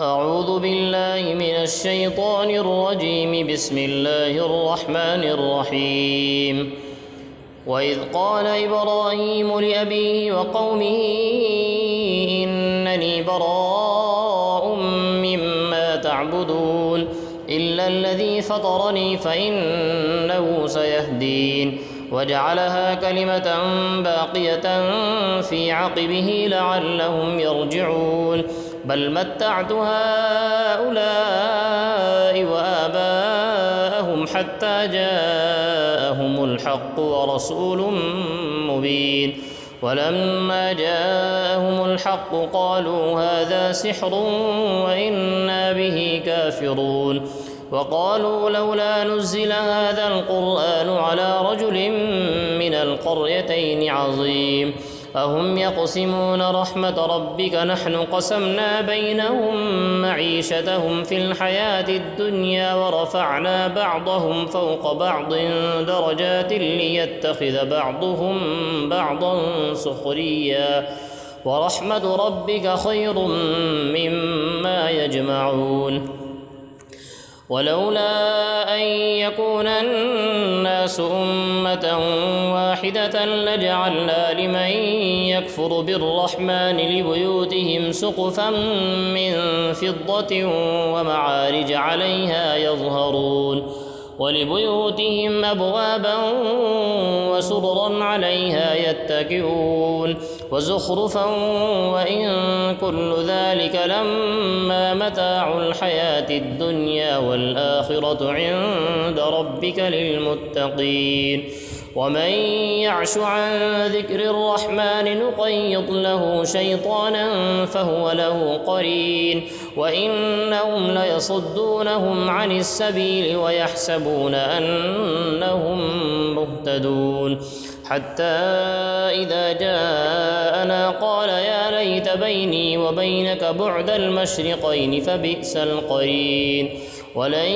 أعوذ بالله من الشيطان الرجيم. بسم الله الرحمن الرحيم. وإذ قال إبراهيم لأبيه وقومه إنني براء مما تعبدون إلا الذي فطرني فإنه سيهدين وجعلها كلمة باقية في عقبه لعلهم يرجعون بل متعت هؤلاء وآباءهم حتى جاءهم الحق ورسول مبين ولما جاءهم الحق قالوا هذا سحر وإنا به كافرون وقالوا لولا نزل هذا القرآن على رجل من القريتين عظيم أهم يقسمون رحمة ربك نحن قسمنا بينهم معيشتهم في الحياة الدنيا ورفعنا بعضهم فوق بعض درجات ليتخذ بعضهم بعضا سخريا ورحمة ربك خير مما يجمعون ولولا أن يكون الناس أمة واحدة لجعلنا لمن يكفر بالرحمن لبيوتهم سقفا من فضة ومعارج عليها يظهرون ولبيوتهم أبوابا وسررا عليها يتكئون وزخرفا وإن كل ذلك لما متاع الحياة الدنيا والآخرة عند ربك للمتقين ومن يعش عن ذكر الرحمن نقيض له شيطانا فهو له قرين وإنهم ليصدونهم عن السبيل ويحسبون أنهم مهتدون حتى إذا جاءنا قال يا ليت بيني وبينك بعد المشرقين فبئس القرين ولن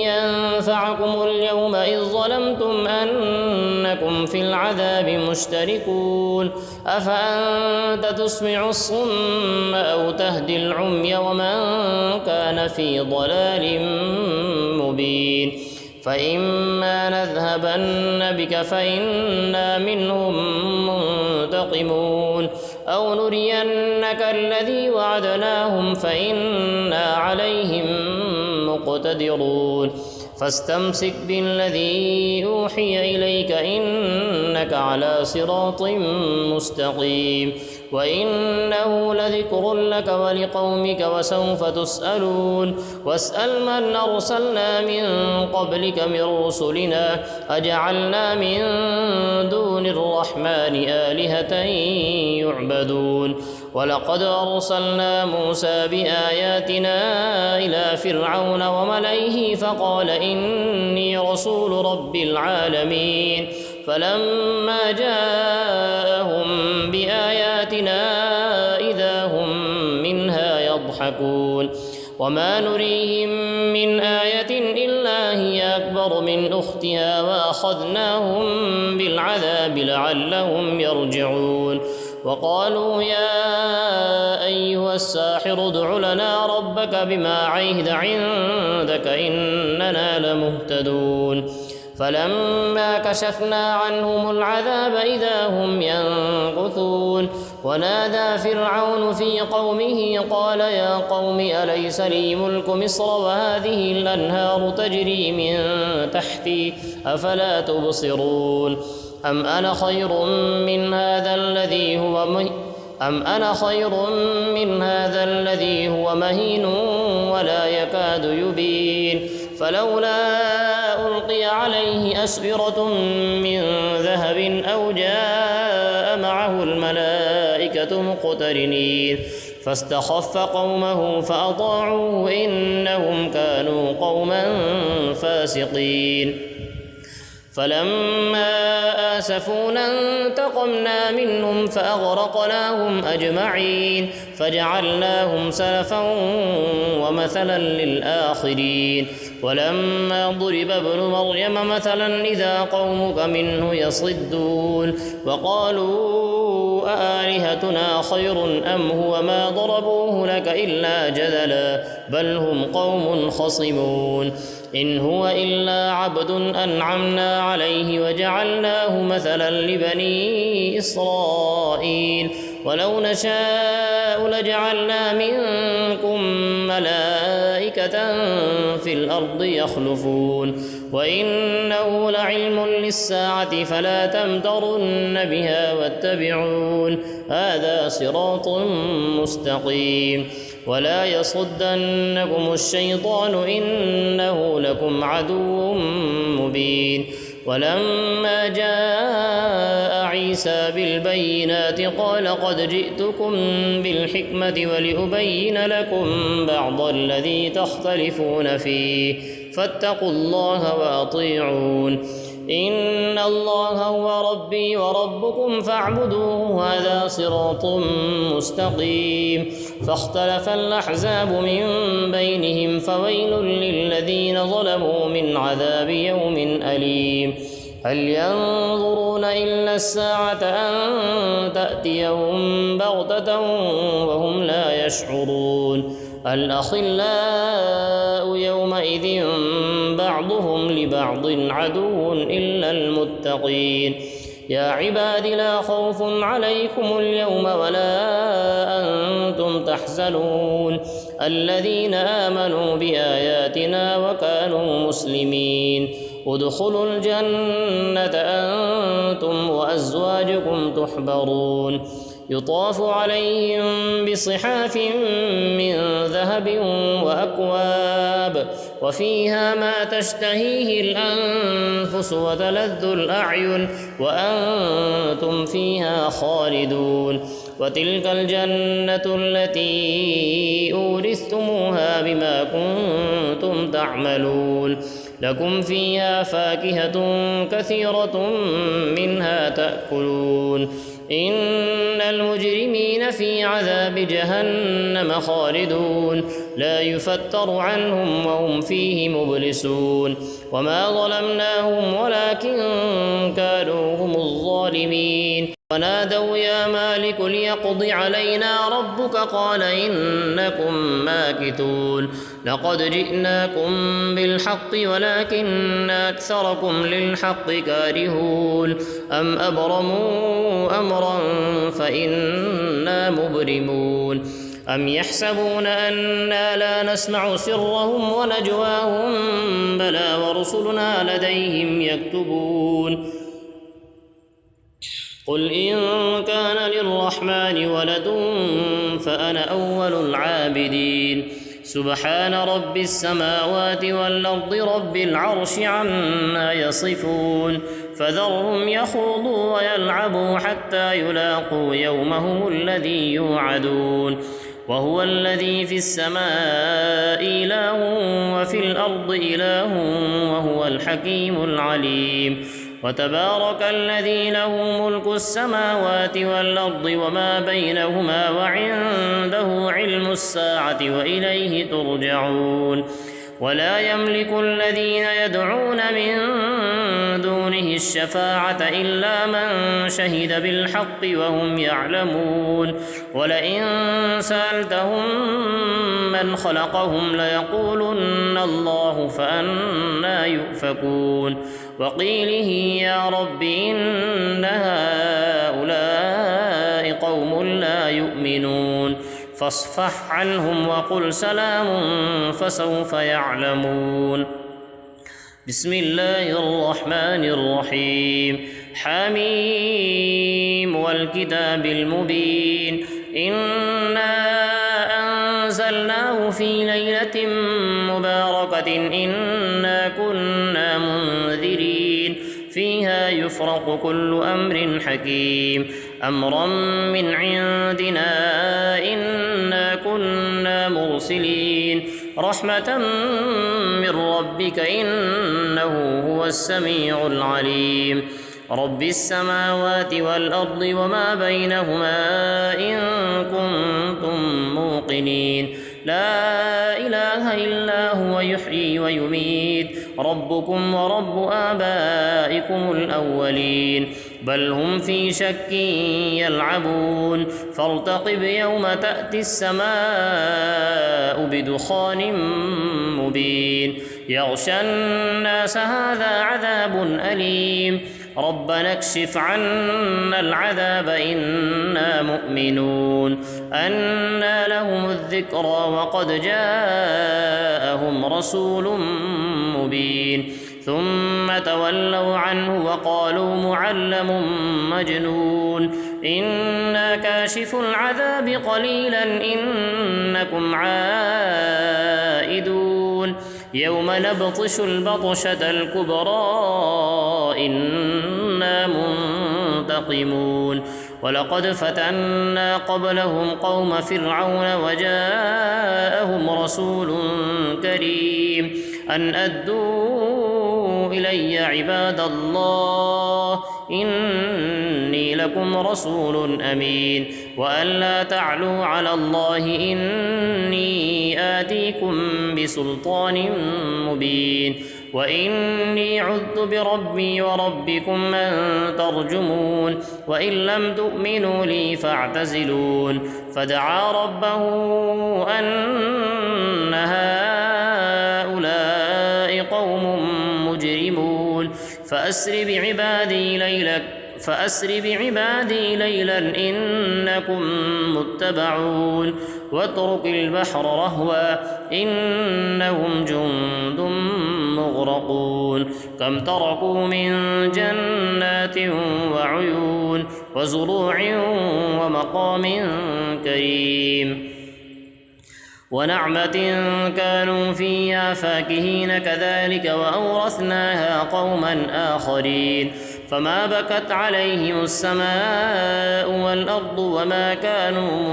ينفعكم اليوم إذ ظلمتم أنكم في العذاب مشتركون أفأنت تسمع الصم أو تهدي العمي ومن كان في ضلال مبين فإما نذهبن بك فإنا منهم منتقمون أو نرينك الذي وعدناهم فإنا عليهم مقتدرون فاستمسك بالذي أوحي إليك إنك على صراط مستقيم وإنه لذكر لك ولقومك وسوف تسألون واسأل من أرسلنا من قبلك من رسلنا أجعلنا من دون الرحمن آلهة يعبدون ولقد أرسلنا موسى بآياتنا إلى فرعون وملئه فقال إني رسول رب العالمين فلما جاءهم بآياتنا إذا هم منها يضحكون وما نريهم من آية إلا هي أكبر من أختها وأخذناهم بالعذاب لعلهم يرجعون وقالوا يا أيها الساحر ادع لنا ربك بما عهد عندك إننا لمهتدون فلما كشفنا عنهم العذاب إذا هم ينكثون ونادى فرعون في قومه قال يا قوم أليس لي ملك مصر وهذه الأنهار تجري من تحتي أفلا تبصرون أم أنا خير من هذا الذي هو مهين ولا يكاد يبين فلولا ألقي عليه أسورة من ذهب أو جاء معه الملائكة مقترنين فاستخف قومه فأطاعوه إنهم كانوا قوما فاسقين فلما آسفونا انتقمنا منهم فأغرقناهم أجمعين فجعلناهم سلفا ومثلا للآخرين ولما ضرب ابن مريم مثلا إذا قومك منه يصدون وقالوا أآلهتنا خير أم هو ما ضربوه لك إلا جدلا بل هم قوم خصمون إن هو إلا عبد أنعمنا عليه وجعلناه مثلا لبني إسرائيل ولو نشاء لجعلنا منكم ملائكة في الأرض يخلفون وإنه لعلم للساعة فلا تمترن بها واتبعون هذا صراط مستقيم ولا يصدنكم الشيطان إنه لكم عدو مبين ولما جاء عيسى بالبينات قال قد جئتكم بالحكمة ولأبين لكم بعض الذي تختلفون فيه فاتقوا الله وأطيعون إن الله هو ربي وربكم فاعبدوه هذا صراط مستقيم فاختلف الأحزاب من بينهم فويل للذين ظلموا من عذاب يوم أليم هل ينظرون إلا الساعة أن تأتيهم بغتة وهم لا يشعرون الأخلاء يومئذ بعضهم لبعض عدو إلا المتقين يا عباد لا خوف عليكم اليوم ولا أنتم تحزنون الذين آمنوا بآياتنا وكانوا مسلمين ادخلوا الجنة أنتم وأزواجكم تحبرون يطاف عليهم بصحاف من ذهب وأكواب وفيها ما تشتهيه الأنفس وتلذ الأعين وأنتم فيها خالدون وتلك الجنة التي أورثتموها بما كنتم تعملون لكم فيها فاكهة كثيرة منها تأكلون إن المجرمين في عذاب جهنم خالدون لا يفتر عنهم وهم فيه مبلسون وما ظلمناهم ولكن كانوا هم الظالمين ونادوا يا مالك ليقض علينا ربك قال إنكم ماكثون لقد جئناكم بالحق ولكن أكثركم للحق كارهون أم أبرموا أمرا فإنا مبرمون أم يحسبون أنا لا نسمع سرهم ونجواهم بلى ورسلنا لديهم يكتبون قل إن كان للرحمن ولد فأنا أول العابدين سبحان رب السماوات والأرض رب العرش عما يصفون فذرهم يخوضوا ويلعبوا حتى يلاقوا يومهم الذي يوعدون وهو الذي في السماء إله وفي الأرض إله وهو الحكيم العليم وتبارك الذي له ملك السماوات والأرض وما بينهما وعنده علم الساعة وإليه ترجعون ولا يملك الذين يدعون من دونه الشفاعة إلا من شهد بالحق وهم يعلمون ولئن سألتهم من خلقهم ليقولن الله فأنى يؤفكون وقيله يا رب إن هؤلاء قوم لا يؤمنون فاصفح عنهم وقل سلام فسوف يعلمون بسم الله الرحمن الرحيم حميم والكتاب المبين إنا أنزلناه في ليلة مباركة إنا كنا منذرين فيها يفرق كل أمر حكيم أمرا من عندنا إنا كنا مرسلين رحمة من ربك إنه هو السميع العليم رب السماوات والأرض وما بينهما إن كنتم موقنين لا إله إلا هو يحيي ويميت ربكم ورب آبائكم الأولين بل هم في شك يلعبون فارتقب يوم تأتي السماء بدخان مبين يغشى الناس هذا عذاب أليم ربنا اكشف عنا العذاب إنا مؤمنون أنى لهم الذكرى وقد جاءهم رسول مبين ثم تولوا عنه وقالوا معلم مجنون إنا كاشف العذاب قليلا إنكم عائدون يوم نبطش البطشة الكبرى إنا منتقمون ولقد فتنا قبلهم قوم فرعون وجاءهم رسول كريم أن أدوا إلي عباد الله إني لكم رسول أمين وأن لا تعلوا على الله إني آتيكم بسلطان مبين وإني عذت بربي وربكم أن ترجمون وإن لم تؤمنوا لي فاعتزلون فدعا ربه أن هؤلاء قوم مجرمون فأسر بعبادي ليلا إنكم متبعون واترك البحر رهوا إنهم جند مغرقون كم تركوا من جنات وعيون وزروع ومقام كريم ونعمة كانوا فيها فاكهين كذلك وأورثناها قوما آخرين فما بكت عليهم السماء والأرض وما كانوا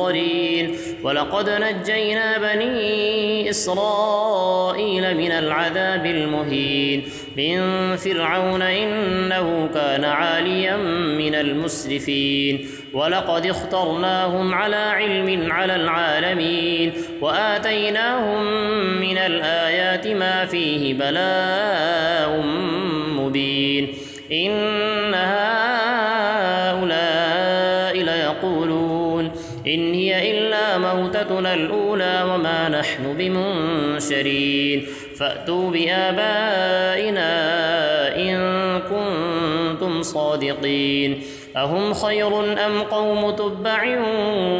منظرين ولقد نجينا بني إسرائيل من العذاب المهين من فرعون إنه كان عاليا من المسرفين ولقد اخترناهم على علم على العالمين وآتيناهم من الآيات ما فيه بلاء مبين إن هؤلاء ليقولون إن هي إلا موتتنا الأولى وما نحن بمنشرين فأتوا بآبائنا إن كنتم صادقين أهم خير أم قوم تبع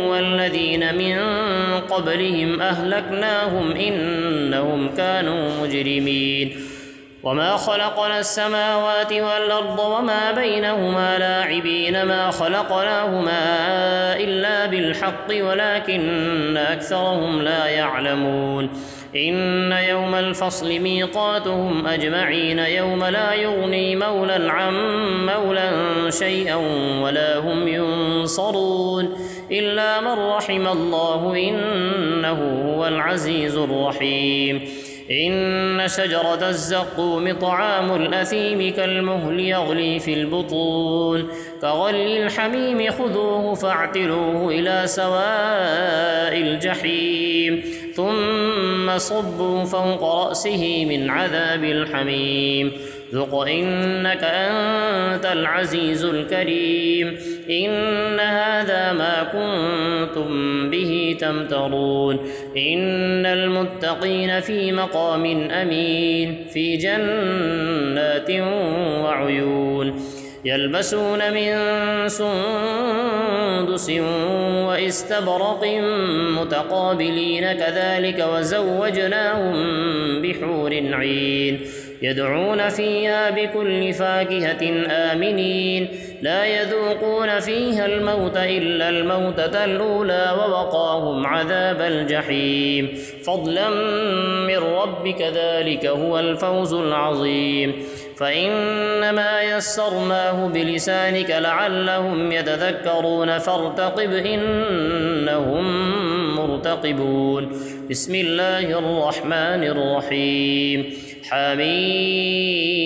والذين من قبلهم أهلكناهم إنهم كانوا مجرمين وما خلقنا السماوات والأرض وما بينهما لاعبين ما خلقناهما إلا بالحق ولكن أكثرهم لا يعلمون إن يوم الفصل ميقاتهم أجمعين يوم لا يغني مولى عن مولى شيئا ولا هم ينصرون إلا من رحم الله إنه هو العزيز الرحيم إن شجرة الزقوم طعام الأثيم كالمهل يغلي في البطون كغلي الحميم خذوه فاعتلوه إلى سواء الجحيم ثم صبوا فوق رأسه من عذاب الحميم ذق إنك أنت العزيز الكريم إن هذا ما كنتم به تمترون إن المتقين في مقام أمين في جنات وعيون يلبسون من سندس واستبرق متقابلين كذلك وزوجناهم بحور عين يدعون فيها بكل فاكهة آمنين لا يذوقون فيها الموت إلا الموتة الأولى ووقاهم عذاب الجحيم فضلا من ربك ذلك هو الفوز العظيم فإنما يسرناه بلسانك لعلهم يتذكرون فارتقب إنهم مرتقبون بسم الله الرحمن الرحيم حميم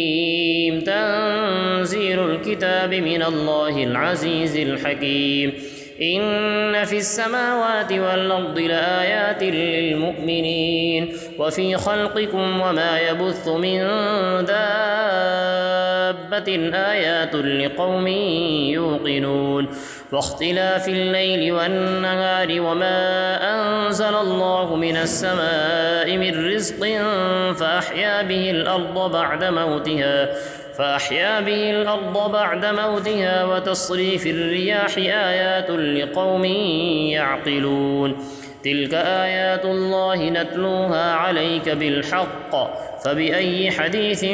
تنزيل الكتاب من الله العزيز الحكيم إن في السماوات والأرض لآيات للمؤمنين وفي خلقكم وما يبث من دابة آيات لقوم يوقنون واختلاف الليل والنهار وما أنزل الله من السماء من رزق فأحيا به الأرض بعد موتها وتصريف الرياح آيات لقوم يعقلون تلك آيات الله نتلوها عليك بالحق فبأي حديث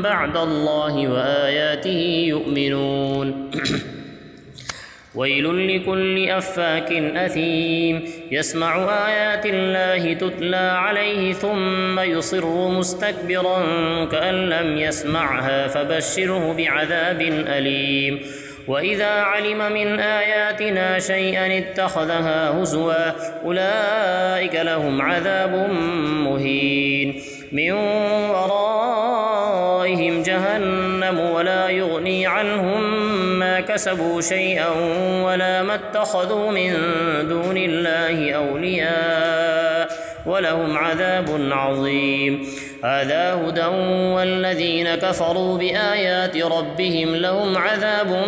بعد الله وآياته يؤمنون ويل لكل أفاك أثيم يسمع آيات الله تتلى عليه ثم يصر مستكبرا كأن لم يسمعها فبشره بعذاب أليم وإذا علم من آياتنا شيئا اتخذها هزوا أولئك لهم عذاب مهين من ورائهم جهنم ولا يغني عنهم ما كسبوا شيئا ولا ما اتخذوا من دون الله أولياء ولهم عذاب عظيم هذا هدى والذين كفروا بآيات ربهم لهم عذاب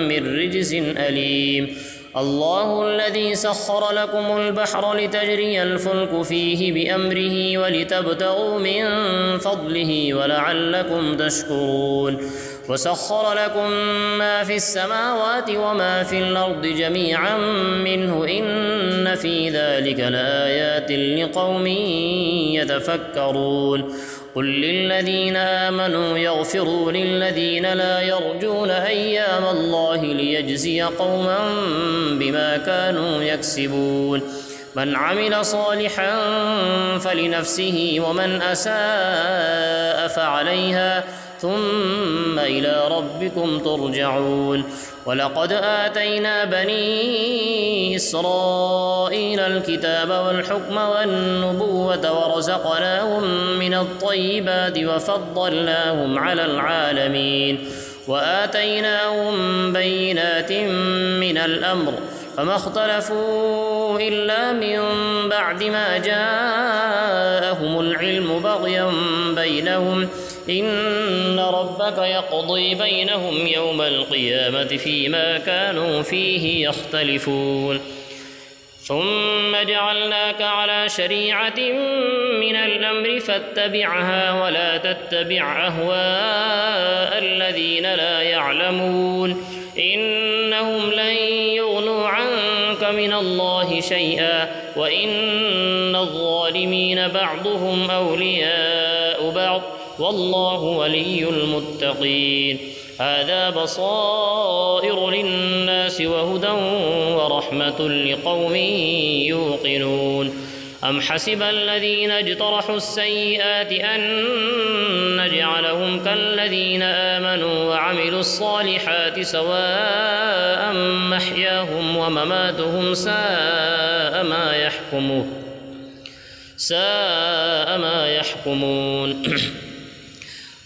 من رجز أليم الله الذي سخر لكم البحر لتجري الفلك فيه بأمره ولتبتغوا من فضله ولعلكم تشكرون وسخر لكم ما في السماوات وما في الأرض جميعا منه إن في ذلك لآيات لقوم يتفكرون قل للذين آمنوا يغفروا للذين لا يرجون أيام الله ليجزي قوما بما كانوا يكسبون من عمل صالحا فلنفسه ومن أساء فعليها ثم إلى ربكم ترجعون ولقد آتينا بني إسرائيل الكتاب والحكم والنبوة ورزقناهم من الطيبات وفضلناهم على العالمين وآتيناهم بينات من الأمر فما اختلفوا إلا من بعد ما جاءهم العلم بغيا بينهم إن ربك يقضي بينهم يوم القيامة فيما كانوا فيه يختلفون ثم جعلناك على شريعة من الأمر فاتبعها ولا تتبع أهواء الذين لا يعلمون إنهم لن يغنوا عنك من الله شيئا وإن الظالمين بعضهم أولياء بعض والله ولي المتقين هذا بصائر للناس وهدى ورحمة لقوم يوقنون أم حسب الذين اجترحوا السيئات أن نجعلهم كالذين آمنوا وعملوا الصالحات سواء محياهم ومماتهم ساء ما يحكمون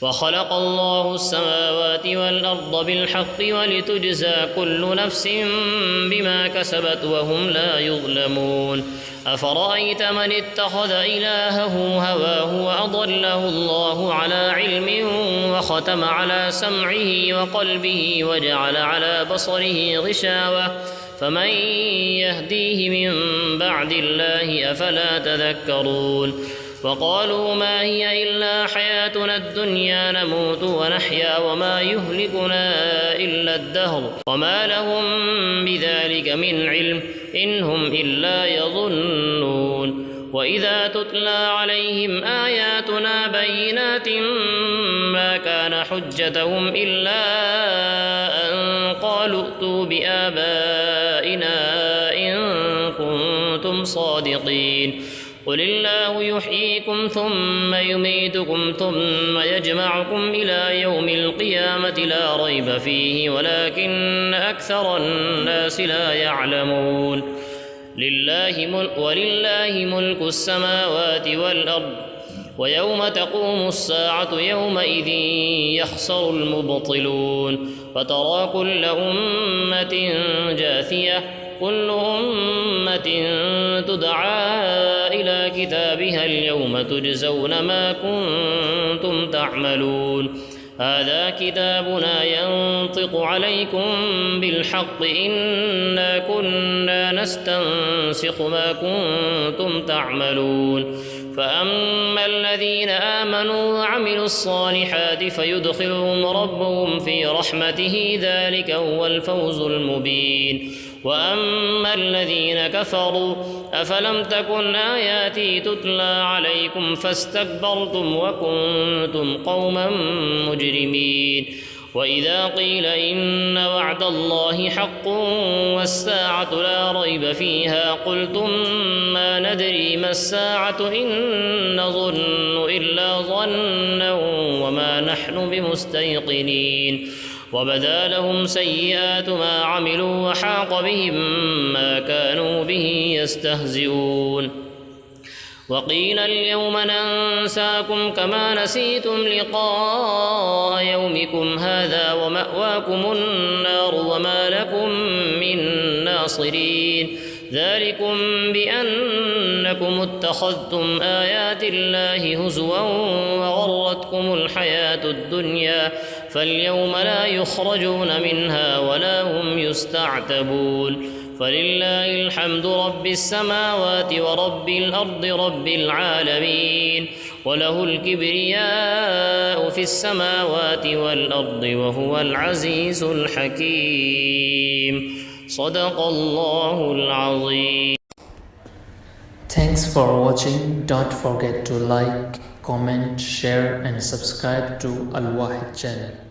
وخلق الله السماوات والأرض بالحق ولتجزى كل نفس بما كسبت وهم لا يظلمون أفرأيت من اتخذ إلهه هواه وأضله الله على علم وختم على سمعه وقلبه وجعل على بصره غشاوة فمن يهديه من بعد الله أفلا تذكرون وقالوا ما هي إلا حياتنا الدنيا نموت ونحيا وما يهلكنا إلا الدهر وما لهم بذلك من علم إن هم إلا يظنون وإذا تتلى عليهم آياتنا بينات ما كان حجتهم إلا أن قالوا ائتوا بآبائنا إن كنتم صادقين قل الله يحييكم ثم يميتكم ثم يجمعكم إلى يوم القيامة لا ريب فيه ولكن أكثر الناس لا يعلمون ولله ملك السماوات والأرض ويوم تقوم الساعة يومئذ يخسر المبطلون فترى كل أمة جاثية كل أمة تدعى إلى كتابها اليوم تجزون ما كنتم تعملون هذا كتابنا ينطق عليكم بالحق إنا كنا نستنسخ ما كنتم تعملون فأما الذين آمنوا وعملوا الصالحات فيدخلهم ربهم في رحمته ذلك هو الفوز المبين وأما الذين كفروا أفلم تكن آياتي تتلى عليكم فاستكبرتم وكنتم قوما مجرمين وإذا قيل إن وعد الله حق والساعة لا ريب فيها قلتم ما ندري ما الساعة إن نظن إلا ظنا وما نحن بمستيقنين وبدا لهم سيئات ما عملوا وحاق بهم ما كانوا به يستهزئون وقيل اليوم ننساكم كما نسيتم لقاء يومكم هذا ومأواكم النار وما لكم من ناصرين ذلكم بأنكم اتخذتم آيات الله هزوا وغرتكم الحياة الدنيا فاليوم لا يخرجون منها ولا هم يستعتبون فلله الحمد رب السماوات ورب الأرض رب العالمين وله الكبرياء في السماوات والأرض وهو العزيز الحكيم صدق الله العظيم. Thanks for watching. Don't forget to like, comment, share and subscribe to Al Wahid channel.